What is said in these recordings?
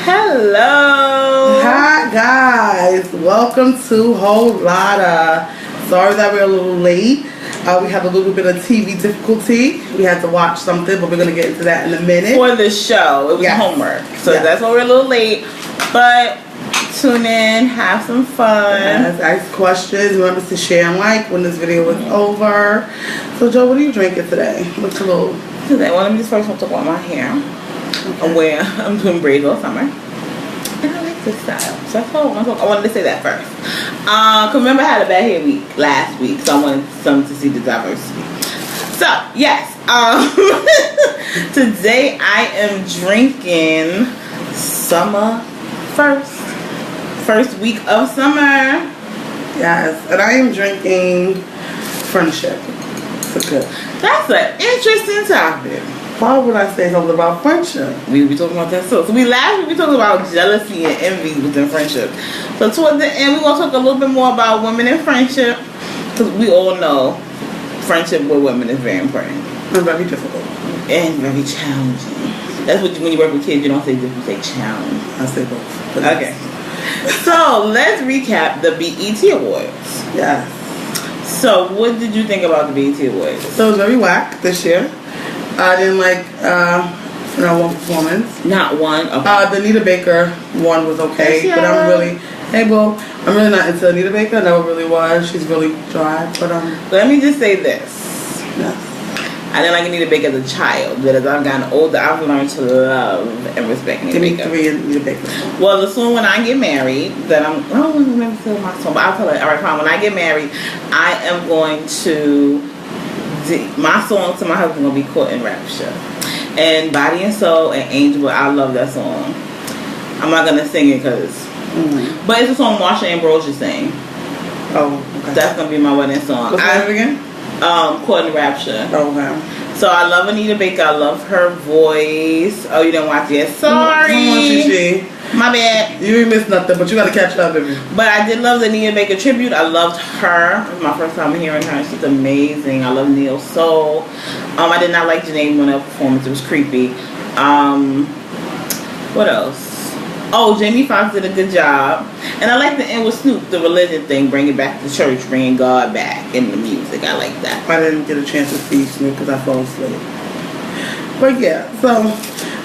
Hello. Hi guys, welcome to Whole Lotta. Sorry that we're a little late. We had a little bit of TV difficulty. We had to watch something, but we're gonna get into that in a minute. For the show, it was homework, so that's why we're a little late. But tune in, have some fun. Yes, ask questions. Remember to share and like when this video is over. So Joe, what are you drinking today? What's a little today? Well, let me just first talk about my hair. Okay. I'm doing braids all summer. And I like this style. So that's all I wanted to say that first. Cause remember I had a bad hair week last week, so I wanted some to see the diversity. So yes, today I am drinking summer first week of summer. Yes, and I am drinking friendship. So good. That's an interesting topic. Why would I say something about friendship? We be talking about that too. So last week we talked about jealousy and envy within friendship. So towards the end we're gonna talk a little bit more about women in friendship, because we all know friendship with women is very important and very difficult and very challenging. That's what when you work with kids, you don't say difficult, you say challenge. I say both. Okay. So let's recap the BET Awards. Yes. So what did you think about the BET Awards? So it was very whack this year. I didn't like one performance. Not one. Okay. The Anita Baker one was okay, but I'm really not into Anita Baker. I never really was. She's really dry, but Let me just say this. Yes. I didn't like Anita Baker as a child, but as I've gotten older, I've learned to love and respect Anita Baker. Give me 3 Anita Baker. Well, the song When I Get Married, I don't remember telling my song, but I'll tell it. All right, fine. When I get married, I am going to. My song to my husband gonna be Caught in Rapture, and Body and Soul and Angel. But I love that song. I'm not gonna sing it but it's a song Marsha Ambrosius sang. Oh, okay. That's gonna be my wedding song. What's the name again? Caught in Rapture. Oh, okay. So I love Anita Baker. I love her voice. Oh, you didn't watch it? Sorry. My bad. You ain't missed nothing, but you gotta catch up, baby. But I did love the Anita Baker tribute. I loved her. It was my first time hearing her. She's amazing. I love Neo Soul. I did not like Janae Monell performance. It was creepy. What else? Oh, Jamie Foxx did a good job. And I like the end with Snoop, the religion thing, bringing back the church, bringing God back in the music. I like that. I didn't get a chance to see Snoop because I fell asleep. But yeah, so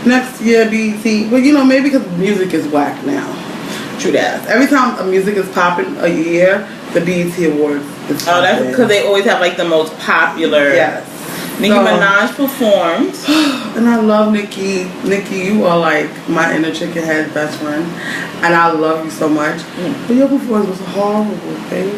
next year BET, but maybe because music is whack now. True that. Every time a music is popping a year, the BET Awards is popping. Oh, that's because they always have like the most popular. Yes. Nicki Minaj performed. And I love Nicki. Nicki, you are like my inner chicken head best friend. And I love you so much. But your performance was horrible, babe.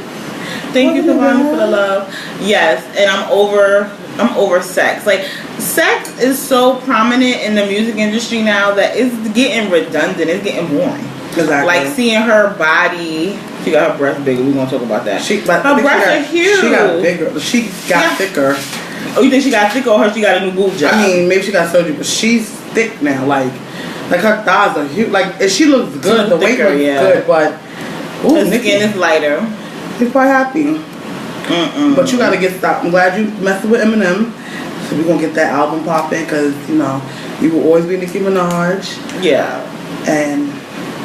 Thank you, Savannah, for the love. Yes, and I'm over sex. Like, sex is so prominent in the music industry now that it's getting redundant. It's getting boring. Exactly. Like seeing her body. She got her breasts bigger. We're gonna talk about that. Her breasts are huge. She got bigger. She got thicker. Oh, you think she got thicker, or she got a new boob job? I mean, maybe she got surgery, but she's thick now. Like her thighs are huge. Like, and she looks good. The weight looks good, but her skin is lighter. He's quite happy. But you gotta get stopped. I'm glad you messing with Eminem. So we're gonna get that album popping, because you will always be Nicki Minaj. Yeah. And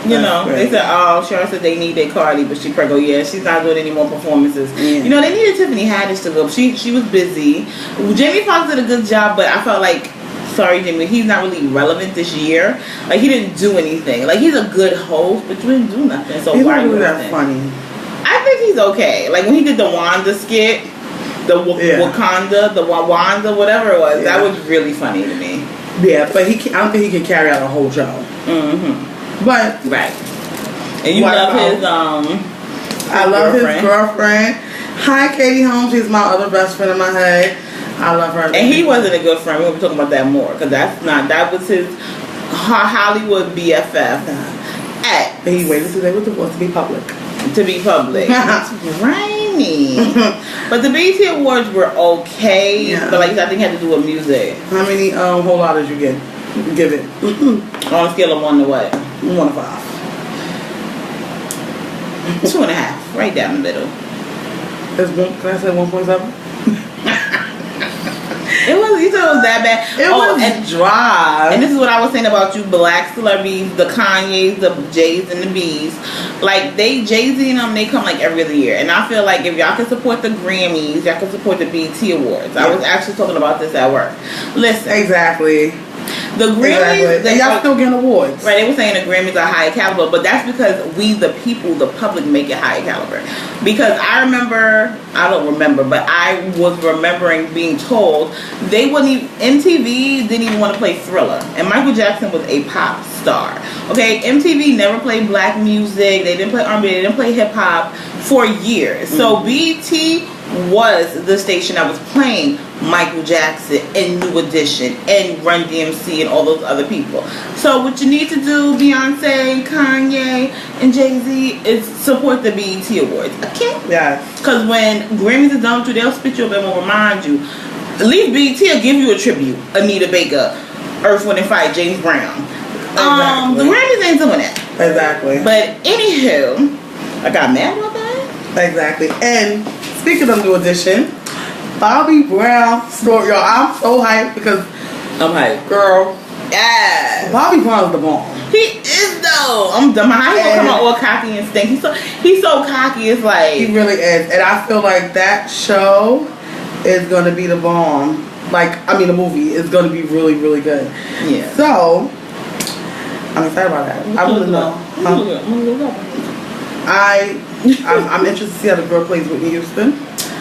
they said, Sharon said they need their Cardi, but she pregnant. Yeah, she's not doing any more performances. Yeah. They needed Tiffany Haddish to go. She was busy. Jamie Foxx did a good job, but I felt like, sorry Jamie, he's not really relevant this year. Like, he didn't do anything. Like, he's a good host, but you didn't do nothing. So he's why not really that funny. I think he's okay. Like when he did the Wanda skit, the Wakanda, the Wanda, whatever it was, that was really funny to me. Yeah, but I don't think he can carry out a whole show. But right. And you love his I love his girlfriend. Hi, Katie Holmes. She's my other best friend in my head. I love her. And he wasn't a good friend. We'll be talking about that more, because that was his Hollywood BFF. And he waited till they were divorced to be public. It's grimy. But the BET Awards were okay. Yeah. But like I think it had to do with music. How many whole lot did you give it? On a scale of 1 to what? 1 to 5. 2.5. Right down the middle. Can I say 1.7? It was. You thought it was that bad? It was dry. And this is what I was saying about you black celebrities, the Kanyes, the J's, and the B's. Like Jay-Z and them, they come like every other year. And I feel like if y'all can support the Grammys, y'all can support the BET Awards. I was actually talking about this at work. Listen. Exactly. The Grammys, and y'all still getting awards. Right, they were saying the Grammys are high caliber, but that's because we, the people, the public, make it high caliber. Because I don't remember, but I was remembering being told they wouldn't even, MTV didn't even want to play Thriller. And Michael Jackson was a pop star. Okay, MTV never played black music, they didn't play R&B, they didn't play hip hop for years. So BET was the station that was playing Michael Jackson and New Edition and Run DMC and all those other people. So what you need to do, Beyonce, Kanye, and Jay-Z, is support the BET Awards. Okay? Yeah. Because when Grammys is done with you, they'll spit you up and will remind you. At least BET will give you a tribute. Anita Baker, Earth, Wind & Fire, James Brown. Exactly. The Grammys ain't doing that. Exactly. But anywho, I got mad about that. Exactly. And speaking of New Edition, Bobby Brown story, y'all. I'm so hyped because I'm hyped. Girl. Yeah. Bobby Brown's the bomb. He is though. I'm dumb. How he gonna come out all cocky and stink? He's so cocky. It's like he really is, and I feel like that show is gonna be the bomb. The movie is gonna be really, really good. Yeah. So I'm excited about that. I really know. I'm interested to see how the girl plays Whitney Houston.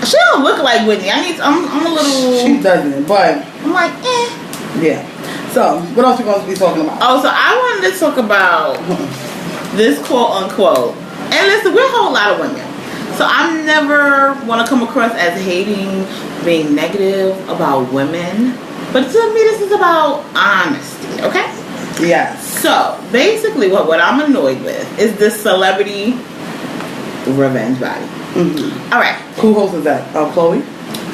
She don't look like Whitney. I'm a little. She doesn't, but I'm like, eh. Yeah. So, what else are we going to be talking about? Oh, so I wanted to talk about this quote unquote. And listen, we're a whole lot of women. So I never want to come across as hating, being negative about women. But to me, this is about honesty, okay? Yes. So, basically, what I'm annoyed with is this celebrity revenge body. Mm-hmm. All right. Who hosts that? Chloe?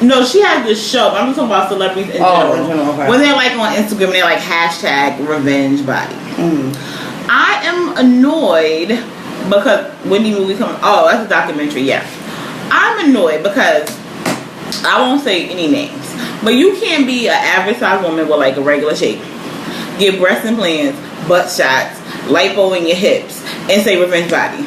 No, she has this show, but I'm just talking about celebrities in general. Okay. When they're like on Instagram, they're like hashtag revenge body. Mm-hmm. I am annoyed because when the movie comes, oh, that's a documentary, yeah. I'm annoyed because I won't say any names, but you can't be an average size woman with like a regular shape, get breast implants, butt shots, lipo in your hips, and say revenge body,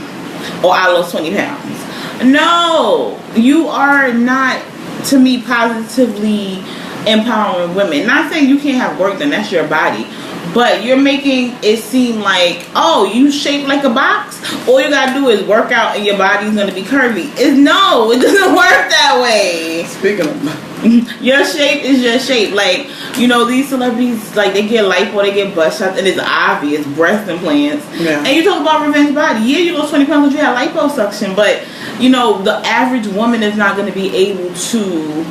or I lost 20 pounds. No, you are not, to me, positively empowering women. Not saying you can't have work done, that's your body. But you're making it seem like, oh, you shaped like a box. All you gotta do is work out and your body's gonna be curvy. No, it doesn't work that way. Speaking of, your shape is your shape. Like, you know, these celebrities, like, they get lipo, they get butt shots, and it's obvious, breast implants. Yeah. And you talk about revenge body. Yeah, you lost 20 pounds because you had liposuction, but, you know, the average woman is not gonna be able to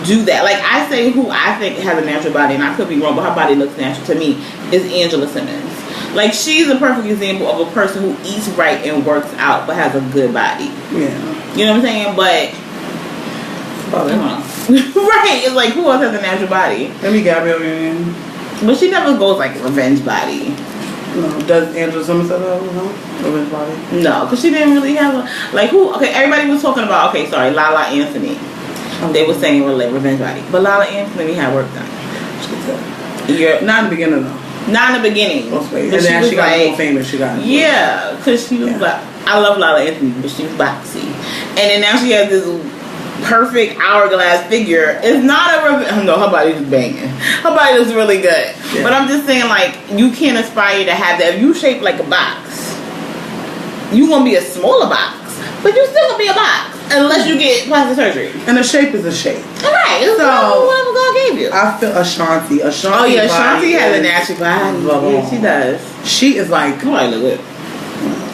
do that. Like, I say who I think has a natural body, and I could be wrong, but her body looks natural to me, is Angela Simmons. Like, she's a perfect example of a person who eats right and works out but has a good body. Yeah. You know what I'm saying? But right, it's like, who else has a natural body? Let me Gabrielle Union. But she never goes like revenge body. No, does Angela Simmons have a revenge body? No, because she didn't really have a, like, who, okay, everybody was talking about, okay, sorry, Lala Anthony. They were saying revenge body, but Lala Anthony had work done. Not in the beginning though. Not in the beginning. And then she got more famous. She got yeah, because she was like, I love Lala Anthony, but she was boxy, and then now she has this perfect hourglass figure. It's not a revenge. No, her body is banging. Her body looks really good. Yeah. But I'm just saying, like, you can't aspire to have that. If you shape like a box, you gonna be a smaller box, but you still gonna be a box. Unless you get plastic surgery. And a shape is a shape. Alright, so whatever God gave you. I feel Ashanti. Oh yeah, Ashanti has a natural body. Yeah, she does. She is like, oh, I look good.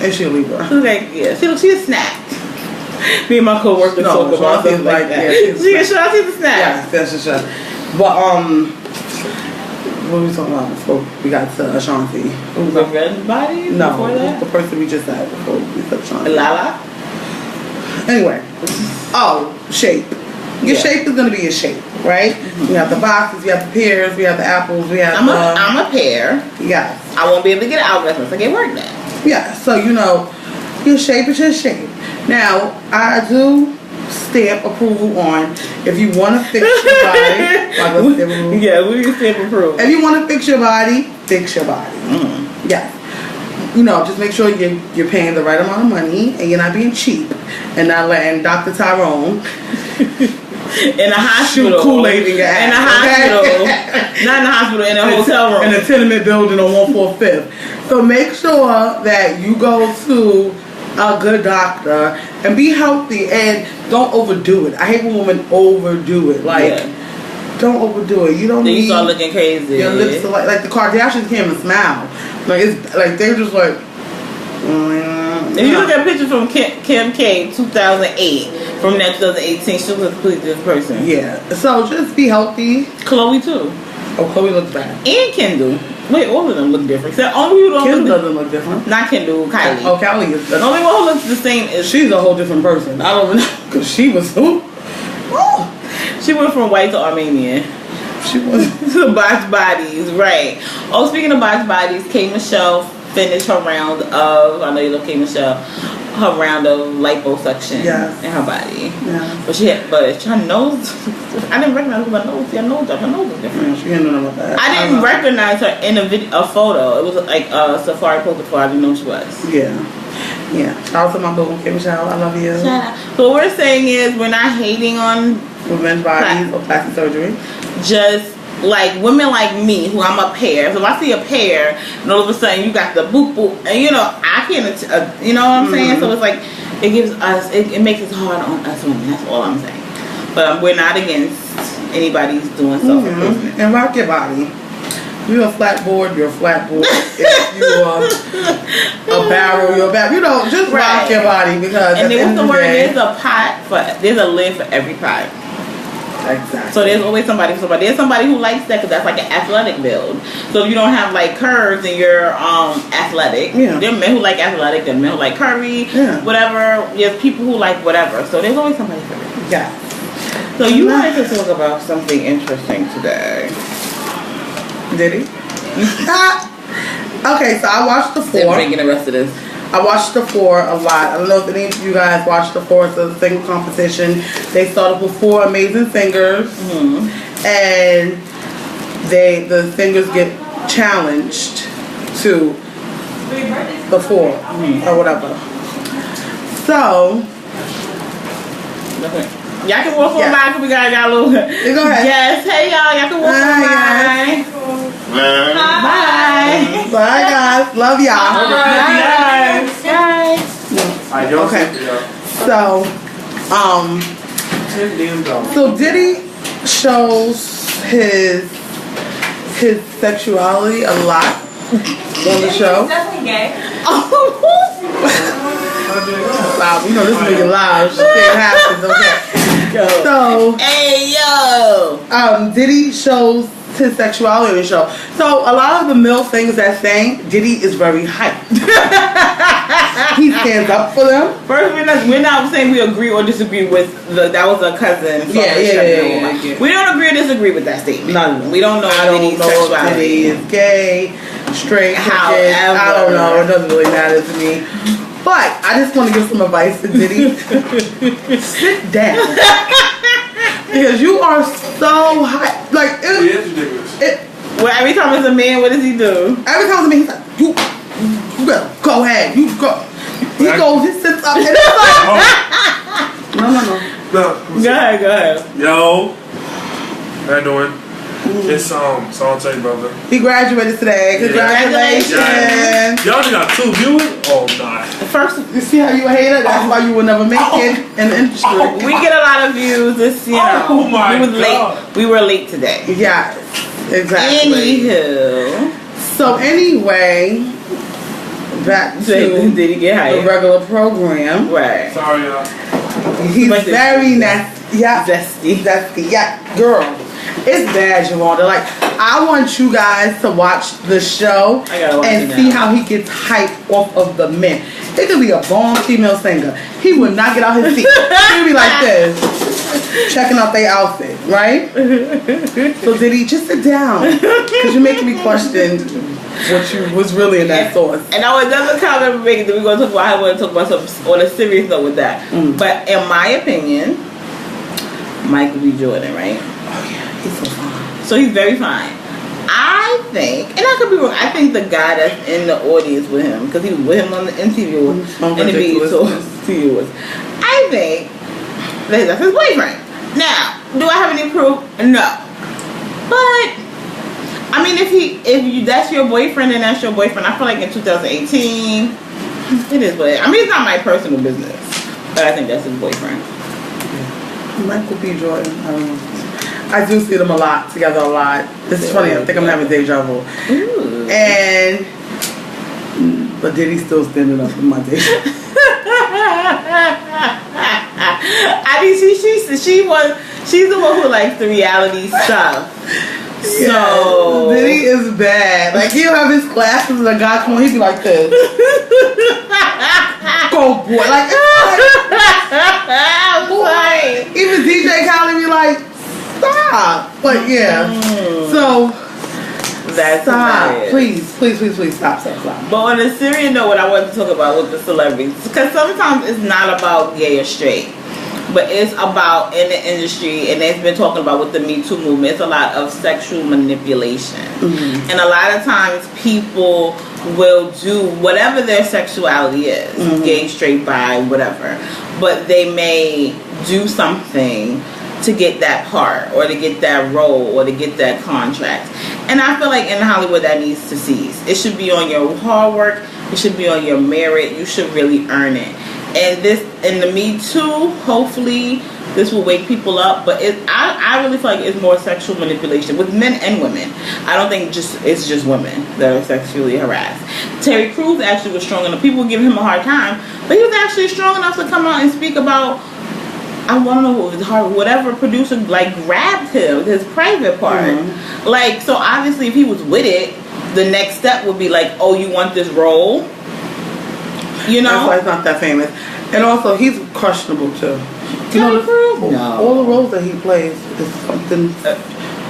And she'll leave her. She's like, yeah, she's a snack. Me and my co-worker talk about stuff like that. Yeah, Ashanti's a snack. Yeah, that's Ashanti. But what were we talking about before we got to Ashanti? Revenge body? No, the person we just had before we said Ashanti. Lala? Anyway, shape. Your shape is gonna be your shape, right? Mm-hmm. We have the boxes, we have the pears, we have the apples, we have. I'm a pear. Yes. I won't be able to get out unless I get work done. Yeah. So you know, your shape is your shape. Now I do stamp approval on. If you want to fix your body, yeah, we stamp approval. If you want to fix your body, fix your body. Yeah. You know, just make sure you're paying the right amount of money and you're not being cheap and not letting Dr. Tyrone in a hospital, shoot Kool-Aid in your ass. In a hospital, not in a hospital, in a hotel room, in a tenement building on 145th. So make sure that you go to a good doctor and be healthy and don't overdo it. I hate when women overdo it. Like, don't overdo it. You don't need. You start looking crazy. Your lips are like the Kardashians can't even smile. Like it's like they're just like. If you look at pictures from Kim K 2008 from that 2018, she was a completely different person. Yeah. So just be healthy. Chloe too. Oh, Chloe looks bad. And Kendall. Wait, all of them look different. The only who don't Kendall doesn't look different. Not Kendall, Kylie. Oh, Kylie is. The only one who looks the same is she's a whole different person. I don't know because she was who. She went from white to Armenian. She was to Box Bodies, right? Oh, speaking of Box Bodies, K. Michelle finished her round of. I know you love K. Michelle. Her round of liposuction in her body. Yeah. But her nose. I didn't recognize her nose. Her nose is different. Yeah, she didn't know about that. I didn't recognize her in a photo. It was like a Safari post before. I didn't know who she was. Yeah. Yeah. Shout out to my boo, K. Michelle. I love you. Shout out. So what we're saying is we're not hating on women's bodies or plastic surgery. Just like women like me, who I'm a pear. So if I see a pear, and all of a sudden you got the boop boop, and you know I can't, you know what I'm saying? So it's like it gives us, it makes it hard on us women. That's all I'm saying. But we're not against anybody's doing self-improvement. And rock your body. You're a flat board, you're a flat board. If you are a barrel, you're a barrel. You know, just rock your body because. And then what's the word? There's a lid for every pot. Exactly. So there's always somebody. There's somebody who likes that because that's like an athletic build. So if you don't have like curves and you're athletic, there are men who like athletic, there are men who like curvy, whatever. There's people who like whatever. So there's always somebody for it. Yeah. So you wanted to talk about something interesting today. Did he? Okay, so I watched the 4. They're bringing the rest of this. I watched the 4 a lot. I don't know if any of you guys watched the 4. It's a singing competition. They started with 4 amazing singers, and the singers get challenged to the 4 or whatever. So, y'all can walk on by because we got a little. Go ahead. Yes, hey y'all can walk on by. Bye. Bye guys. Love y'all. Bye. Okay. So Diddy shows his sexuality a lot on the show. He's definitely gay. Wow, you know this nigga live. Shit happens, okay. So, hey yo. Diddy shows his sexuality on the show. So a lot of the male things that saying Diddy is very hyped. He stands up for them. First, we're not saying we agree or disagree with that was a cousin. Yeah. We don't agree or disagree with that statement. No. We don't know. I don't know if Diddy is gay, straight, however. I don't know. It doesn't really matter to me. But I just want to give some advice to Diddy. Sit down. Because you are so high. Like, well, every time it's a man, what does he do? Every time it's a man, he's like, you better go ahead. You go. He goes, he sits up and it's like, no. Go ahead. Yo. How you doing? It's so I'll tell you, brother. He graduated today. Congratulations. Y'all only got 2 viewers? Oh, nah. First, you see how you a hater? That's why you will never make it in the industry. We get a lot of views. This, you know, oh my God. late. We were late today. Yes, exactly. Anywho. So anyway, back to Did he get hired? the regular program. Right. Sorry, y'all. He's very nasty. Yeah. Zesty. Yeah, girl. It's bad, Javonda. Like, I want you guys to watch the show and see how he gets hyped off of the men. It could be a bomb female singer. He would not get out his seat. He'd be like this. checking out their outfit, right? So did he just sit down? Because you're making me question what you was really in that sauce. And I was another comment we're making that we're going to talk about. I want to talk about something on a serious note with that. But in my opinion, Michael B. Jordan, right? Oh yeah, he's so fine. So he's very fine. I think, and I could be wrong, I think the guy that's in the audience with him, because he was with him on the MTV and the BET Awards, I think that's his boyfriend. Now, do I have any proof? No. But I mean, if that's your boyfriend and that's your boyfriend, I feel like in 2018, it is what it is. I mean, it's not my personal business, but I think that's his boyfriend. Michael B. Jordan, I don't know. I do see them together a lot. This is funny. I think I'm having deja vu. Ooh. And but Diddy still standing up in my deja vu. I mean, she's the one who likes the reality stuff. So Diddy is bad. Like he'll have his glasses and a guy come on, he'd be like this. Go boy, like I'm sorry. Even DJ Khaled be like, stop. But yeah, so that's stop. hilarious. Please stop. But on a serious note, what I wanted to talk about with the celebrities, because sometimes it's not about gay or straight, but it's about in the industry, and they've been talking about with the Me Too movement, it's a lot of sexual manipulation. And a lot of times people will do whatever their sexuality is, gay, straight, bi, whatever, but they may do something to get that part or to get that role or to get that contract. And I feel like in Hollywood that needs to cease. It should be on your hard work. It should be on your merit. You should really earn it. And this, in the Me Too, hopefully this will wake people up. But I really feel like it's more sexual manipulation with men and women. I don't think it's just women that are sexually harassed. Terry Crews actually was strong enough. People were giving him a hard time, but he was actually strong enough to come out and speak about, I want to know what was hard. Whatever producer like grabbed him, his private part. Like, so obviously, if he was with it, the next step would be like, oh, you want this role? You know, that's why he's not that famous. And also, he's questionable too. You know, no. All the roles that he plays is something. That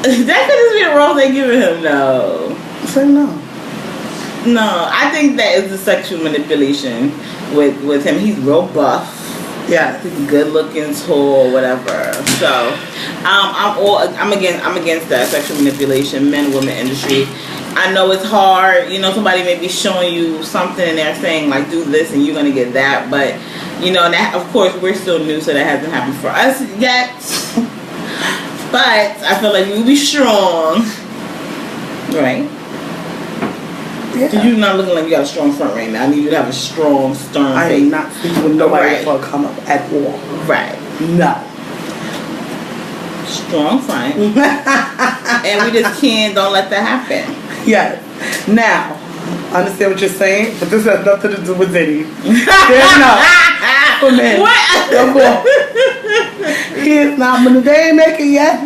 could just be the role they giving him. No. Say no. No, I think that is the sexual manipulation with him. He's real buff. Yeah, he's good looking, tall, whatever. So, I'm against that sexual manipulation, men, women industry. I know it's hard. You know, somebody may be showing you something and they're saying like, do this and you're gonna get that. But you know, that of course we're still new, so that hasn't happened for us yet. But I feel like we'll be strong, right? Yeah. You're not looking like you got a strong front right now. I need you to have a strong, stern face. I am not speaking with nobody will come up at all. Right. No. Strong front. And we just don't let that happen. Yes. Now, I understand what you're saying, but this has nothing to do with Diddy. There's no. For men. What? He is not, but they ain't make it yet.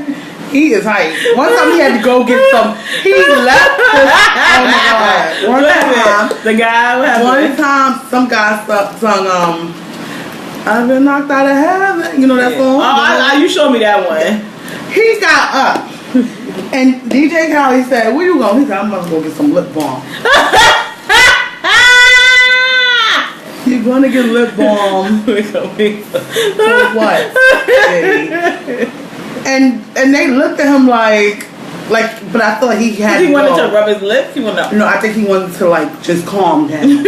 He is hype. One time he had to go get some. He left. Oh my God! One time, some guy sung "I've been knocked out of heaven." You know that song? Oh, you showed me that one. He got up, and DJ Khaled said, "Where you going?" He said, "I'm about to go get some lip balm." You're gonna get lip balm for what? And they looked at him like, but I thought he had. He wanted to rub his lips. No, I think he wanted to like just calm down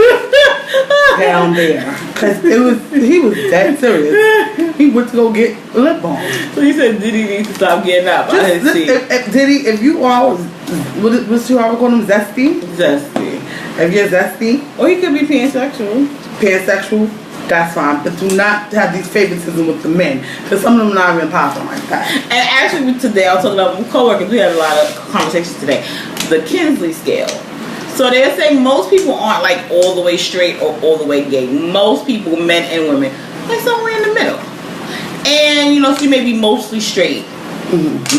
down there, because he was that serious. He went to go get lip balm. So he said Diddy needs to stop getting up. Diddy, if you are, what's you always call him, zesty? Zesty. If you're zesty, or he could be pansexual. Pansexual. That's fine, but do not have these favoritism with the men, because some of them are not even popping like that. And actually, today I was talking about with coworkers. We had a lot of conversations today. The Kinsley scale. So they're saying most people aren't like all the way straight or all the way gay. Most people, men and women, like somewhere in the middle. And you know, so you may be mostly straight,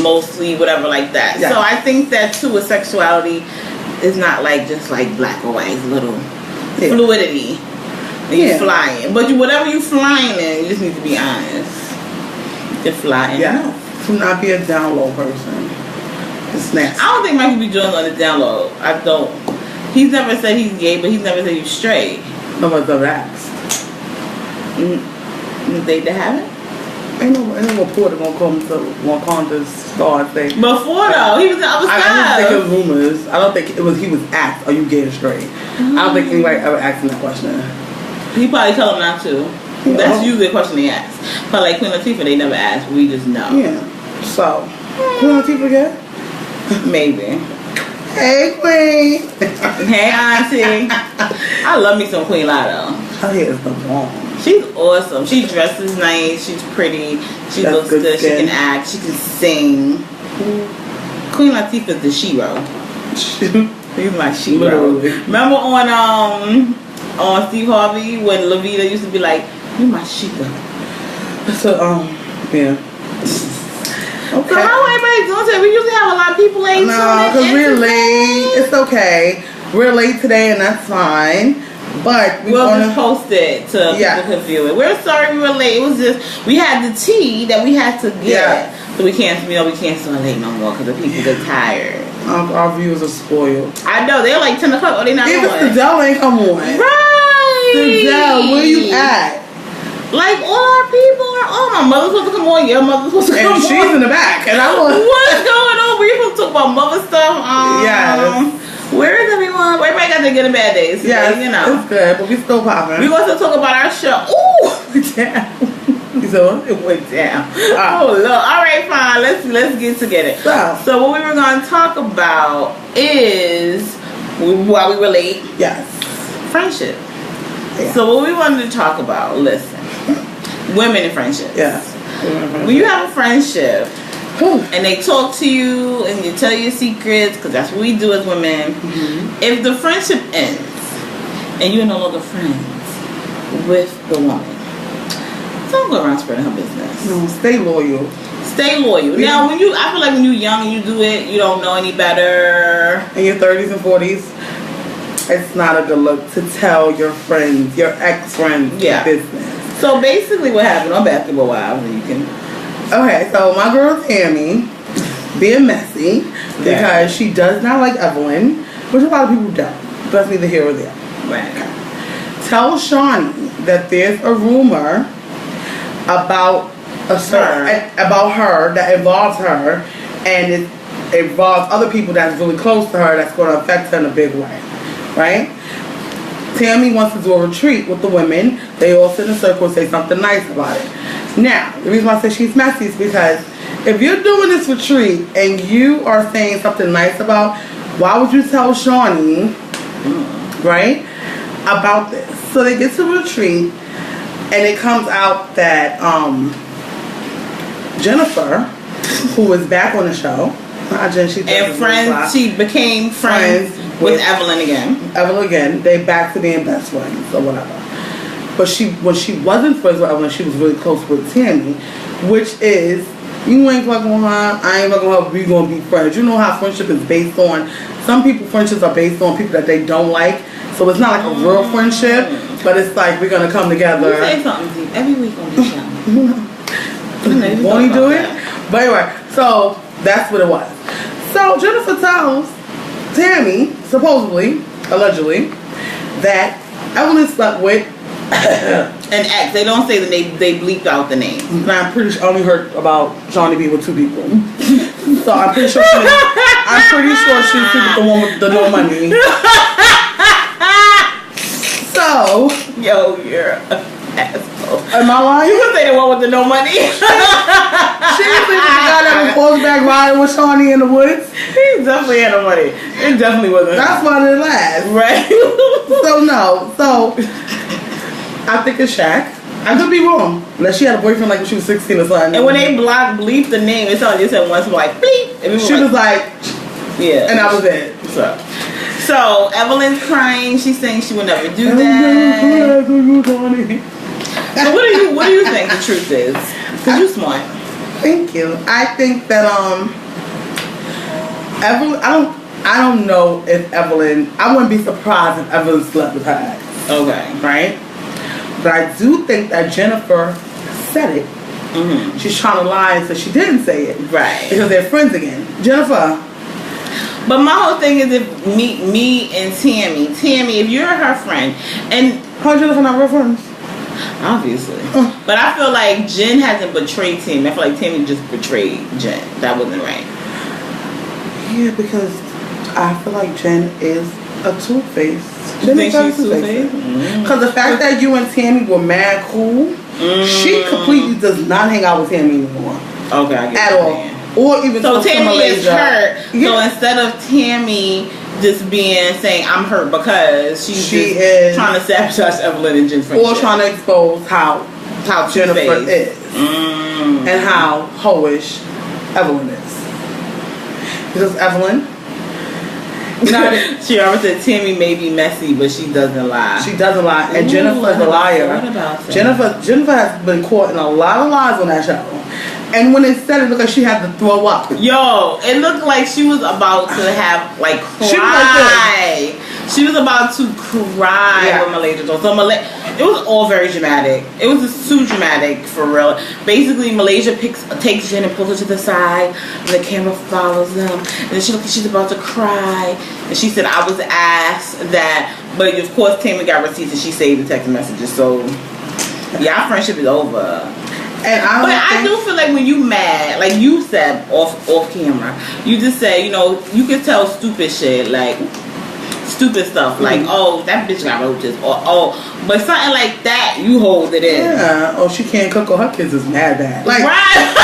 mostly whatever like that. Yeah. So I think that too, with sexuality, is not like just like black or white. It's a little fluidity. You flying, but whatever you flying in, you just need to be honest. to fly in. Yeah. To not be a down low person. It's nasty. I don't think Michael B. Jordan's on the down low. I don't. He's never said he's gay, but he's never said he's straight. Nobody's ever asked. They haven't? Ain't no reporter gonna come to start thing. Before though, he was in other stuff. I don't think it was rumors. I don't think it was. He was asked, "Are you gay or straight?" I don't think anybody ever asked him that question. He probably told him not to. Yeah. That's usually a question they ask. But like Queen Latifah, they never ask. We just know. Yeah. So, Queen Latifah again? Maybe. Hey, Queen. Hey, Auntie. I love me some Queen Latifah. Her hair is the bomb. She's awesome. She dresses nice. She's pretty. She looks good. She can act. She can sing. Queen Latifah's the shero. She's my shero. Remember on Steve Harvey when Levita used to be like, "You my shero." So yeah. Okay. So how everybody doing today? We usually have a lot of people late. No, because we're late. It's okay. We're late today, and that's fine. But we'll just post it so people can view it. We're sorry we were late. It was just we had the tea that we had to get, so we can't start late no more because the people get tired. Our viewers are spoiled. I know they're like 10 o'clock. Oh, they not on. Even Sidell ain't come on. Right. Sidell, where you at? Like all our people are on. My mother's supposed to come on. Your mother's supposed to come on. And she's in the back, and I was. What's going on? We're supposed to talk about mother stuff. Where is everyone? Everybody got their good and bad days. Yeah, you know. It's good, but we still popping. We're going to talk about our show. Ooh, damn. So it went down. Oh look. All right, fine. Let's get together. So what we were going to talk about is while we were late. Yes. Friendship. Yeah. So what we wanted to talk about. Listen, women in friendship. Yes. When you have a friendship. And they talk to you and you tell your secrets because that's what we do as women. Mm-hmm. If the friendship ends and you're no longer friends with the woman, don't go around spreading her business. No, stay loyal. Stay loyal. Yeah. Now, I feel like when you're young and you do it, you don't know any better. In your 30s and 40s, it's not a good look to tell your friends, your ex-friends, your business. So basically, what happened on Basketball Wives, you can. Okay, so my girl Tammy being messy because she does not like Evelyn, which a lot of people don't. That's neither here or there. Right. Okay. Tell Shawnee that there's a rumor about her that involves her, and it involves other people that's really close to her that's going to affect her in a big way, right? Tammy wants to do a retreat with the women. They all sit in a circle and say something nice about it. Now, the reason why I say she's messy is because if you're doing this retreat and you are saying something nice about, why would you tell Shawnee, right, about this? So they get to the retreat and it comes out that Jennifer, who is back on the show, she became friends with Evelyn again. They back to being best friends or whatever. But when she wasn't friends with Evelyn, she was really close with Tammy, which is, you ain't fucking with her, I ain't fucking with her, we gonna be friends. You know how friendship is based on, some people friendships are based on people that they don't like, so it's not like a real friendship, but it's like we're gonna come together. You say something deep every week on the show. Won't he do it? But anyway, so that's what it was. So Jennifer tells Tammy, supposedly, allegedly, that Evelyn slept with an ex. They don't say the name. They bleeped out the name. And I'm pretty sure I only heard about Shawnee being with 2 people. So I'm pretty sure she's with the one with the no money. So you're an asshole. Am I lying? You can say the one with the no money. She was the guy that was horseback riding with Shawnee in the woods. He definitely had no money. It definitely wasn't. That's why they laughed. Right. So I think it's Shaq. I could be wrong. Unless she had a boyfriend like when she was 16 or something. And when they bleep the name, it's all just said once like bleep. And she was like, yeah. And that was it. So Evelyn's crying. She's saying she would never do that. So what do you think the truth is? Because you're smart. Thank you. I think that Evelyn. I don't know if Evelyn. I wouldn't be surprised if Evelyn slept with her ex. Okay. Right. But I do think that Jennifer said it Mm-hmm. She's trying to lie and say she didn't say it. Right. Because they're friends again. Jennifer. But my whole thing is if me and Tammy, if you're her friend, and How Jennifer not real friends? obviously, but I feel like Jen hasn't betrayed Tammy. I feel like Tammy just betrayed Jen. That wasn't right. Yeah, because I feel like Jen is a two-faced. You think she's two-faced? Because the fact that you and Tammy were mad cool, she completely does not hang out with Tammy anymore. Okay, I get at what all. you're saying. Or even So Tammy is hurt. Yeah. So instead of Tammy just saying I'm hurt because she is is trying to sabotage Evelyn and Jen's friendship, or trying to expose how Jennifer is and how hoish Evelyn is. Because Evelyn, she always said Tammy may be messy, but she doesn't lie. She doesn't lie, and Jennifer's a liar. Jennifer has been caught in a lot of lies on that show. And when it said it looked like she had to throw up. Yo, it looked like she was about to have cry. She was about to cry when Malaysia told. So it was all very dramatic. It was just too dramatic for real. Basically, Malaysia takes Jen and pulls her to the side, and the camera follows them. And then she looks like she's about to cry. And she said, "I was asked that," but of course, Tammy got receipts and she saved the text messages. So our friendship is over. And I do feel like when you mad, like you said off camera, you just say, you can tell stupid shit, like stupid stuff, like, oh, that bitch got roaches, or but something like that, you hold it in. Yeah. Oh, she can't cook, or her kids is mad bad. Like, right.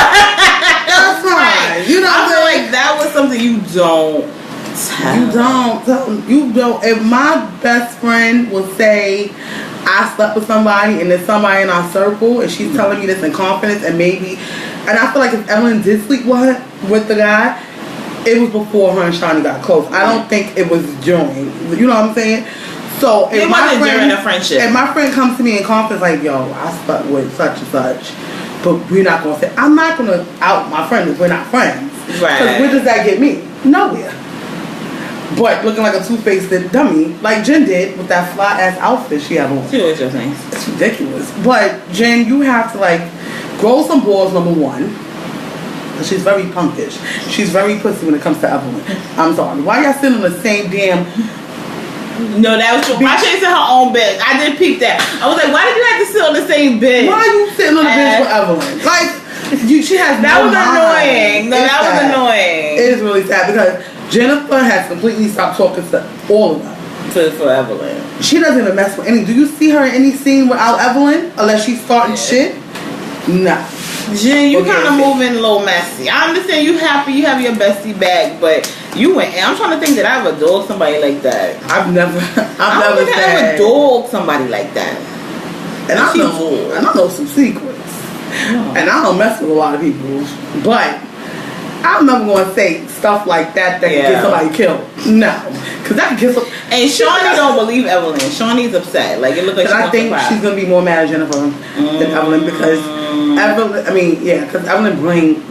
That's fine. Right. I feel like that was something you don't tell. You don't. If my best friend will say, I slept with somebody and there's somebody in our circle and she's telling me this in confidence, and I feel like if Evelyn did sleep with the guy, it was before her and Shawnee got close. I don't think it was during. You know what I'm saying? So if during a friendship. If my friend comes to me in confidence like, yo, I slept with such and such, but we're not gonna say, I'm not gonna out my friend if we're not friends. Right. Because where does that get me? Nowhere. But looking like a two-faced dummy, like Jen did with that fly-ass outfit she had on. She was just nice. It's ridiculous. But Jen, you have to grow some balls, number one. She's very punkish. She's very pussy when it comes to Evelyn. I'm sorry. Why y'all sitting on the same damn... No, that was true. Why she ain't sit her own bed? I did peep that. I was like, why did you have to sit on the same bed? Why are you sitting on the bench with Evelyn? She has that no was mind. annoying. No, that was annoying. It is really sad because Jennifer has completely stopped talking to all of them. For Evelyn. She doesn't even mess with any. Do you see her in any scene without Evelyn? Unless she's starting shit? Nah. Jen, you kind of moving a little messy. I understand you happy you have your bestie back, but you went. I'm trying to think that I ever dogged somebody like that. I've never ever dogged somebody like that. And I know some secrets. No. And I don't mess with a lot of people, but I'm never going to say stuff like that can get somebody killed. No, because that can get some. And Shawnee don't believe Evelyn. Shawnee's upset. Like it looked like I think she's going to be more mad at Jennifer than Evelyn because because Evelyn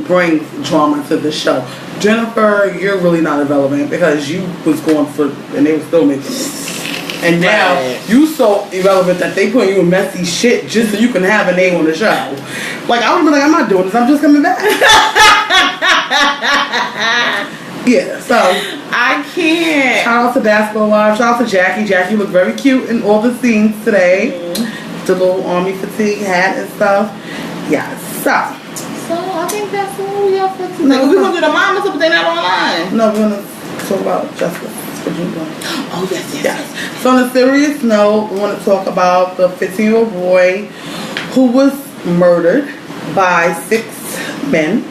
brings drama to the show. Jennifer, you're really not irrelevant because you was going for, and they were still making it. And now you so irrelevant that they put you in messy shit just so you can have a name on the show. Like I would be like, I'm not doing this. I'm just coming back. Yeah, so I can't. Shout out to Basketball Wives. Shout out to Jackie. Jackie looked very cute in all the scenes today. The little army fatigue hat and stuff. Yes. So I think that's all we have for today. We're gonna do the mamas, but they're not online. No, we're gonna talk about Jessica. Oh, yes. So on a serious note, we want to talk about the 15-year-old boy who was murdered by 6 men.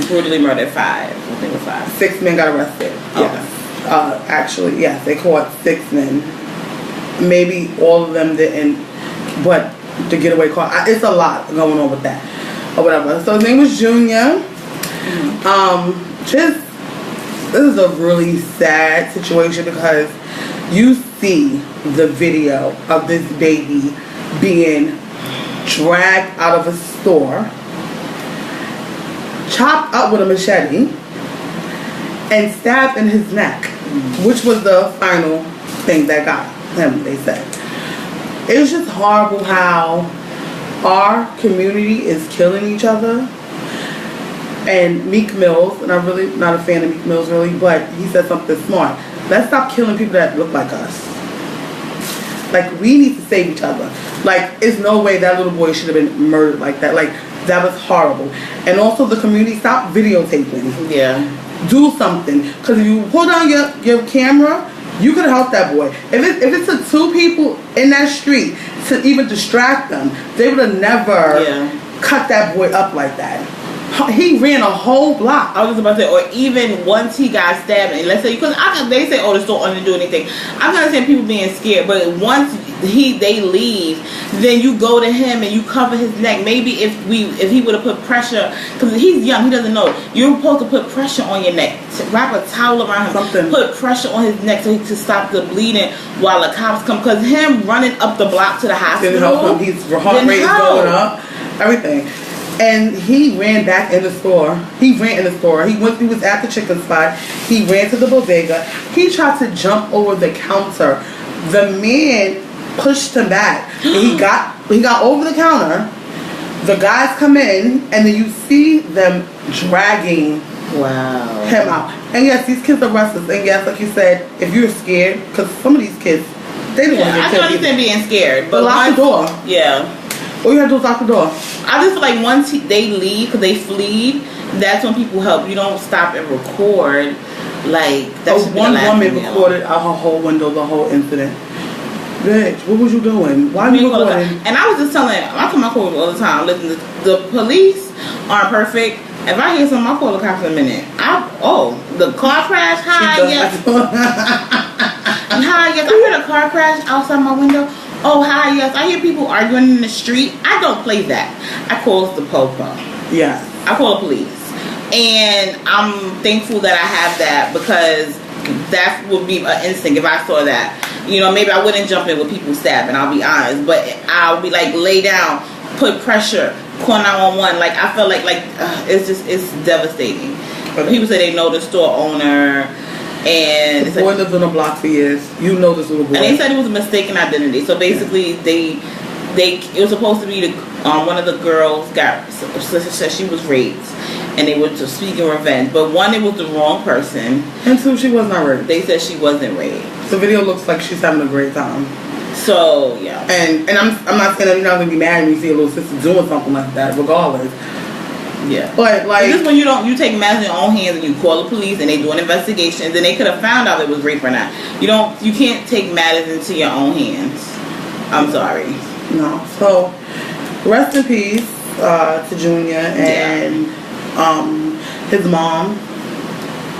Brutally murdered 5. I think it was 5. 6 men got arrested. Yes. Actually, yes, they caught 6 men. Maybe all of them didn't, but the getaway car. It's a lot going on with that. Or whatever. So his name was Junior. This is a really sad situation because you see the video of this baby being dragged out of a store, chopped up with a machete, and stabbed in his neck, which was the final thing that got him, they said. It's just horrible how our community is killing each other. And Meek Mills, and I'm really not a fan of Meek Mills really, but he said something smart. Let's stop killing people that look like us. Like, we need to save each other. Like, it's no way that little boy should have been murdered like that. Like, that was horrible. And also the community, stop videotaping. Yeah. Do something. Because if you pull down your camera, you could help that boy. If it took 2 people in that street to even distract them, they would have never cut that boy up like that. He ran a whole block. I was just about to say, or even once he got stabbed, and let's say, because they say, oh, the store didn't do anything. I'm not saying people being scared, but once they leave, then you go to him and you cover his neck. Maybe if he would have put pressure, because he's young, he doesn't know. You're supposed to put pressure on your neck, wrap a towel around him, something. Put pressure on his neck so he to stop the bleeding while the cops come. Because him running up the block to the hospital, didn't help him. His heart rate is going up, everything. And he ran back in the store. He ran in the store. He was at the chicken spot. He ran to the bodega. He tried to jump over the counter. The man pushed him back. And he got over the counter. The guys come in, and then you see them dragging him out. And yes, these kids are restless. And yes, like you said, if you're scared, because some of these kids, they don't want to get killed. I can understand being scared, but lock the door. Yeah. All you have to do is lock the door. I just feel like once they leave, because they flee, that's when people help. You don't stop and record. Like, that should be the last woman recorded out her whole window the whole incident. Bitch, what was you doing? Why were you recording? And I was just telling, I tell my coworkers all the time, listen, the police aren't perfect. If I hear something, I'll call the cops in a minute. The car crash? Hi, yes. Hi, yes. I heard a car crash outside my window. Oh, hi, yes. I hear people arguing in the street. I don't play that. I call the po-po. Yeah. I call the police. And I'm thankful that I have that, because that would be an instinct if I saw that. You know, maybe I wouldn't jump in with people stabbing, I'll be honest. But I'll be like, lay down, put pressure, call 911. Like, I feel like it's devastating. Okay. People say they know the store owner. And the boy lived on the block for years. You know this little boy. And they said it was a mistaken identity. So basically, it was supposed to be one of the girls said she was raped, and they were just speaking revenge. But one, it was the wrong person, and two, she was not raped. They said she wasn't raped. The video looks like she's having a great time. So yeah. And I'm not saying that you're not gonna be mad when you see a little sister doing something like that, regardless. Yeah, but like this when you take matters in your own hands and you call the police and they do an investigation, and then they could have found out it was rape or not. You can't take matters into your own hands. I'm sorry. No. So rest in peace to Junior and his mom.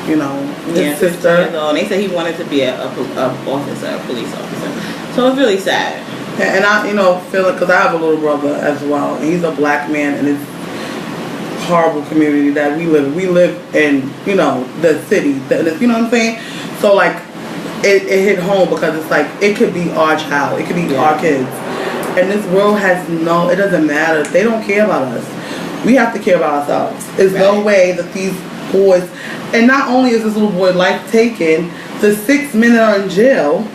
You know, his sister. And they said he wanted to be a police officer. So it's really sad. And I feel it because I have a little brother as well, and he's a black man, and it's horrible community that we live in, the city, you know what I'm saying? So like it hit home, because it's like it could be our child, it could be our kids, and this world it doesn't matter. They don't care about us. We have to care about ourselves. There's no way that these boys, and not only is this little boy life taken, the 6 men that are in jail,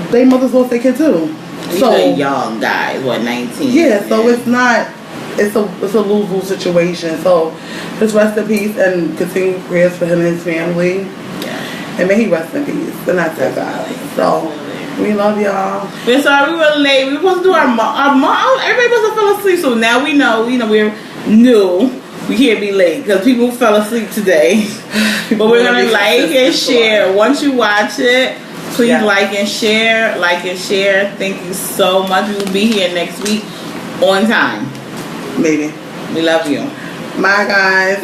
they mothers lost their kid too. These are young guys, 19? Yeah, so it's not. It's a lose-lose situation. So just rest in peace and continue prayers for him and his family. Yeah. And may he rest in peace. And that's it, guys. So we love y'all. We're sorry we were late. We were supposed to do our mom. Everybody must have fell asleep. So now we know. We're new. We can't be late because people fell asleep today. But we're gonna like and share. Once you watch it, please like and share. Like and share. Thank you so much. We will be here next week on time. Maybe. We love you. Bye, guys.